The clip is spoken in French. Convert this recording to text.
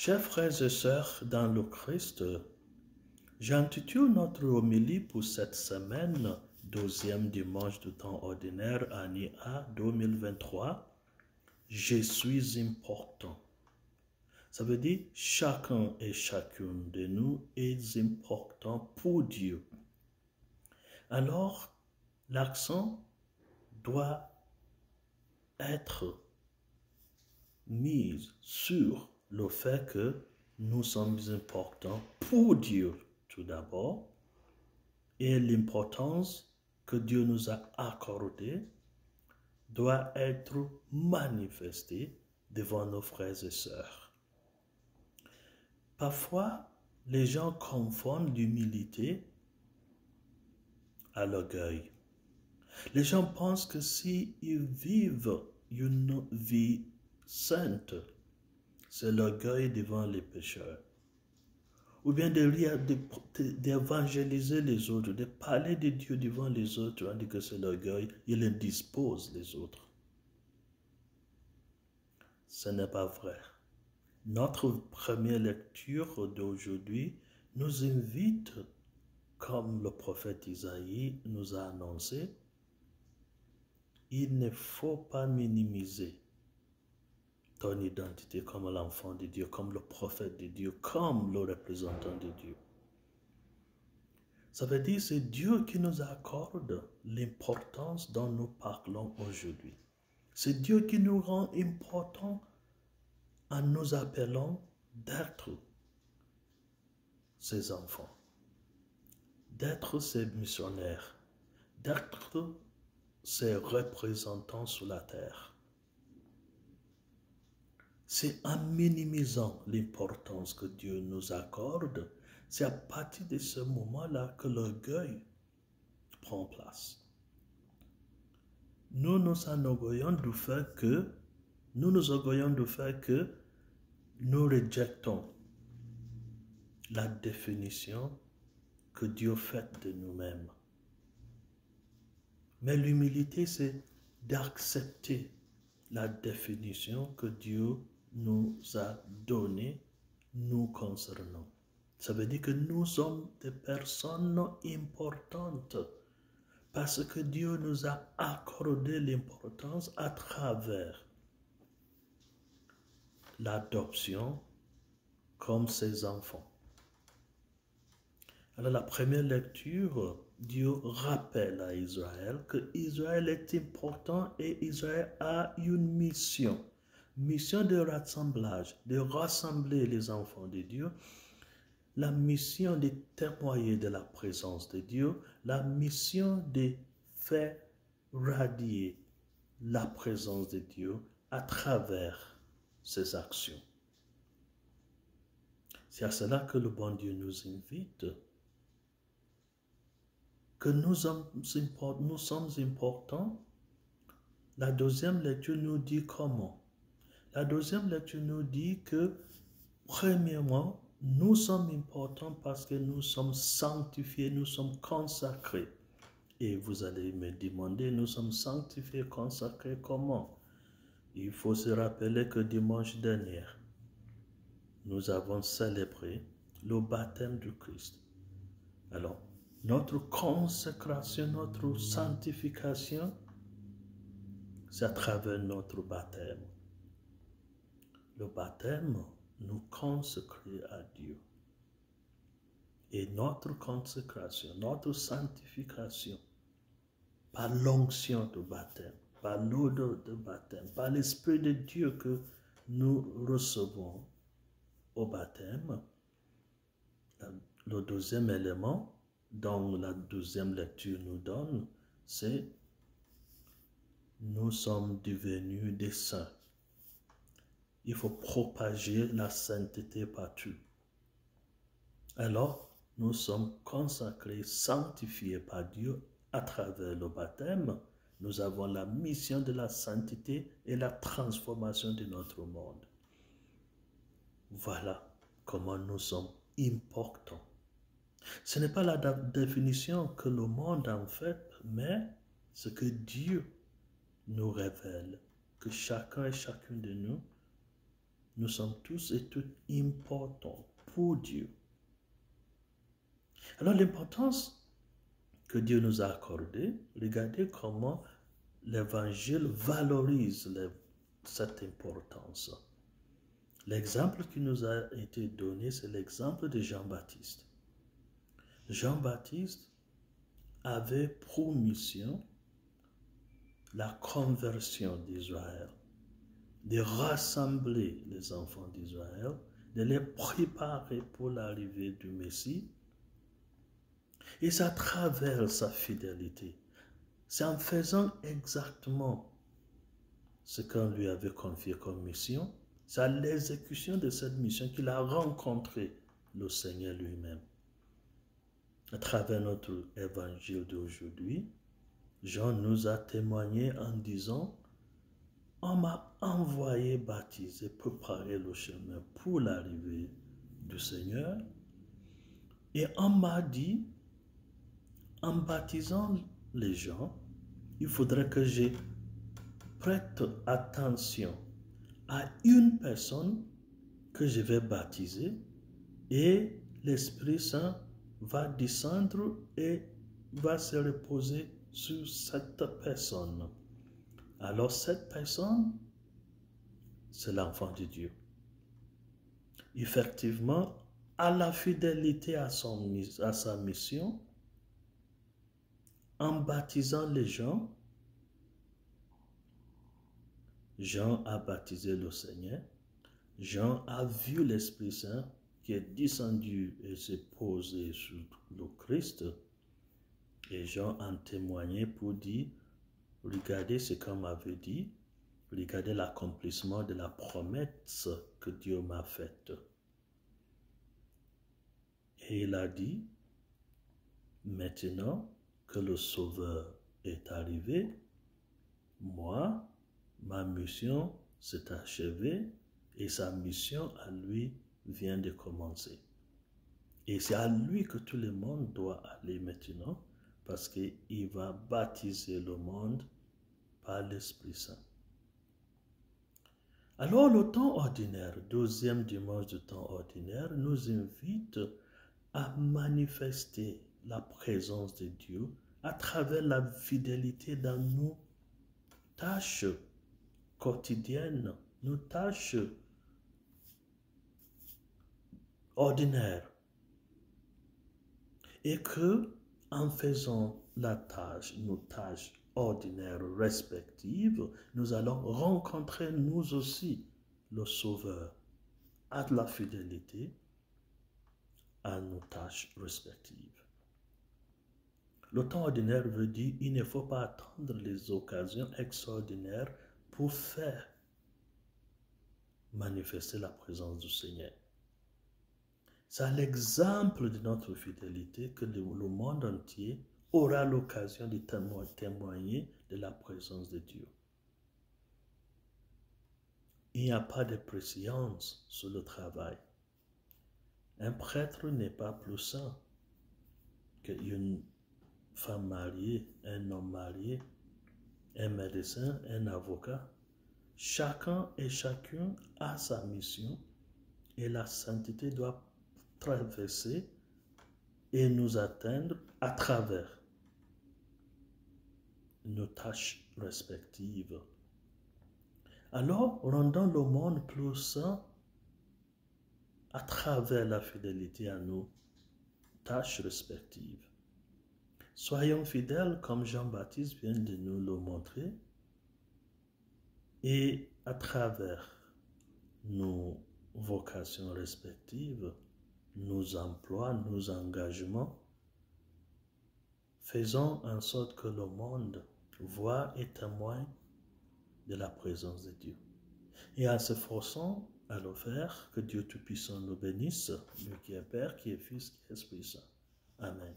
Chers frères et sœurs dans le Christ, j'intitule notre homélie pour cette semaine, 12e dimanche du temps ordinaire, année A 2023. Je suis important. Ça veut dire chacun et chacune de nous est important pour Dieu. Alors, l'accent doit être mis sur le fait que nous sommes importants pour Dieu tout d'abord et l'importance que Dieu nous a accordée doit être manifestée devant nos frères et sœurs. Parfois, les gens confondent l'humilité à l'orgueil. Les gens pensent que s'ils vivent une vie sainte, c'est l'orgueil devant les pécheurs. Ou bien d'évangéliser les autres, de parler de Dieu devant les autres, on dit que c'est l'orgueil, il indispose les autres. Ce n'est pas vrai. Notre première lecture d'aujourd'hui nous invite, comme le prophète Isaïe nous a annoncé, il ne faut pas minimiser ton identité comme l'enfant de Dieu, comme le prophète de Dieu, comme le représentant de Dieu. Ça veut dire que c'est Dieu qui nous accorde l'importance dont nous parlons aujourd'hui. C'est Dieu qui nous rend importants en nous appelant d'être ses enfants, d'être ses missionnaires, d'être ses représentants sur la terre. C'est en minimisant l'importance que Dieu nous accorde, c'est à partir de ce moment-là que l'orgueil prend place. Nous nous enorgueillons du fait que nous rejetons la définition que Dieu fait de nous-mêmes. Mais l'humilité, c'est d'accepter la définition que Dieu nous a donnée nous concernant. Ça veut dire que nous sommes des personnes importantes parce que Dieu nous a accordé l'importance à travers l'adoption comme ses enfants. Alors la première lecture, Dieu rappelle à Israël que Israël est important et Israël a une mission. Mission de rassemblage, de rassembler les enfants de Dieu. La mission de témoigner de la présence de Dieu. La mission de faire radier la présence de Dieu à travers ses actions. C'est à cela que le bon Dieu nous invite, que nous sommes importants. La deuxième lecture nous dit comment? La deuxième lecture nous dit que, premièrement, nous sommes importants parce que nous sommes sanctifiés, nous sommes consacrés. Et vous allez me demander, nous sommes sanctifiés, consacrés comment? Il faut se rappeler que dimanche dernier, nous avons célébré le baptême du Christ. Alors, notre consécration, notre sanctification, c'est à travers notre baptême. Le baptême nous consacre à Dieu. Et notre consécration, notre sanctification, par l'onction du baptême, par l'odeur du baptême, par l'Esprit de Dieu que nous recevons au baptême, le deuxième élément dont la deuxième lecture nous donne, c'est nous sommes devenus des saints. Il faut propager la sainteté partout. Alors, nous sommes consacrés, sanctifiés par Dieu à travers le baptême. Nous avons la mission de la sainteté et la transformation de notre monde. Voilà comment nous sommes importants. Ce n'est pas la définition que le monde en fait, mais ce que Dieu nous révèle, que chacun et chacune de nous Nous sommes tous et toutes importants pour Dieu. Alors l'importance que Dieu nous a accordée, regardez comment l'Évangile valorise cette importance. L'exemple qui nous a été donné, c'est l'exemple de Jean-Baptiste. Jean-Baptiste avait pour mission la conversion d'Israël, de rassembler les enfants d'Israël, de les préparer pour l'arrivée du Messie. Et c'est à travers sa fidélité, c'est en faisant exactement ce qu'on lui avait confié comme mission, c'est à l'exécution de cette mission qu'il a rencontré le Seigneur lui-même. À travers notre évangile d'aujourd'hui, Jean nous a témoigné en disant « On m'a envoyé baptiser, préparer le chemin pour l'arrivée du Seigneur. Et on m'a dit, en baptisant les gens, il faudrait que je prête attention à une personne que je vais baptiser et l'Esprit Saint va descendre et va se reposer sur cette personne. Alors cette personne, c'est l'enfant de Dieu. Effectivement, à la fidélité à sa mission, en baptisant les gens, Jean a baptisé le Seigneur. Jean a vu l'Esprit Saint qui est descendu et s'est posé sur le Christ. Et Jean en témoignait pour dire, regardez ce qu'on m'avait dit, regardez l'accomplissement de la promesse que Dieu m'a faite. Et il a dit, maintenant que le Sauveur est arrivé, moi, ma mission s'est achevée et sa mission à lui vient de commencer. Et c'est à lui que tout le monde doit aller maintenant parce qu'il va baptiser le monde par l'Esprit Saint. Alors le temps ordinaire, deuxième dimanche du temps ordinaire, nous invite à manifester la présence de Dieu à travers la fidélité dans nos tâches quotidiennes, nos tâches ordinaires. Et que, en faisant nos tâches ordinaires respectives, nous allons rencontrer nous aussi le Sauveur à la fidélité à nos tâches respectives. Le temps ordinaire veut dire qu'il ne faut pas attendre les occasions extraordinaires pour faire manifester la présence du Seigneur. C'est à l'exemple de notre fidélité que le monde entier aura l'occasion de témoigner de la présence de Dieu. Il n'y a pas de prescience sur le travail. Un prêtre n'est pas plus saint qu'une femme mariée, un homme marié, un médecin, un avocat. Chacun et chacune a sa mission et la sainteté doit traverser et nous atteindre à travers nos tâches respectives. Alors, rendons le monde plus saint à travers la fidélité à nos tâches respectives. Soyons fidèles comme Jean-Baptiste vient de nous le montrer et à travers nos vocations respectives, nos emplois, nos engagements, faisons en sorte que le monde voit et témoigne de la présence de Dieu. Et en s'efforçant à le faire, que Dieu Tout-Puissant nous bénisse, lui qui est Père, qui est Fils, qui est Esprit Saint. Amen.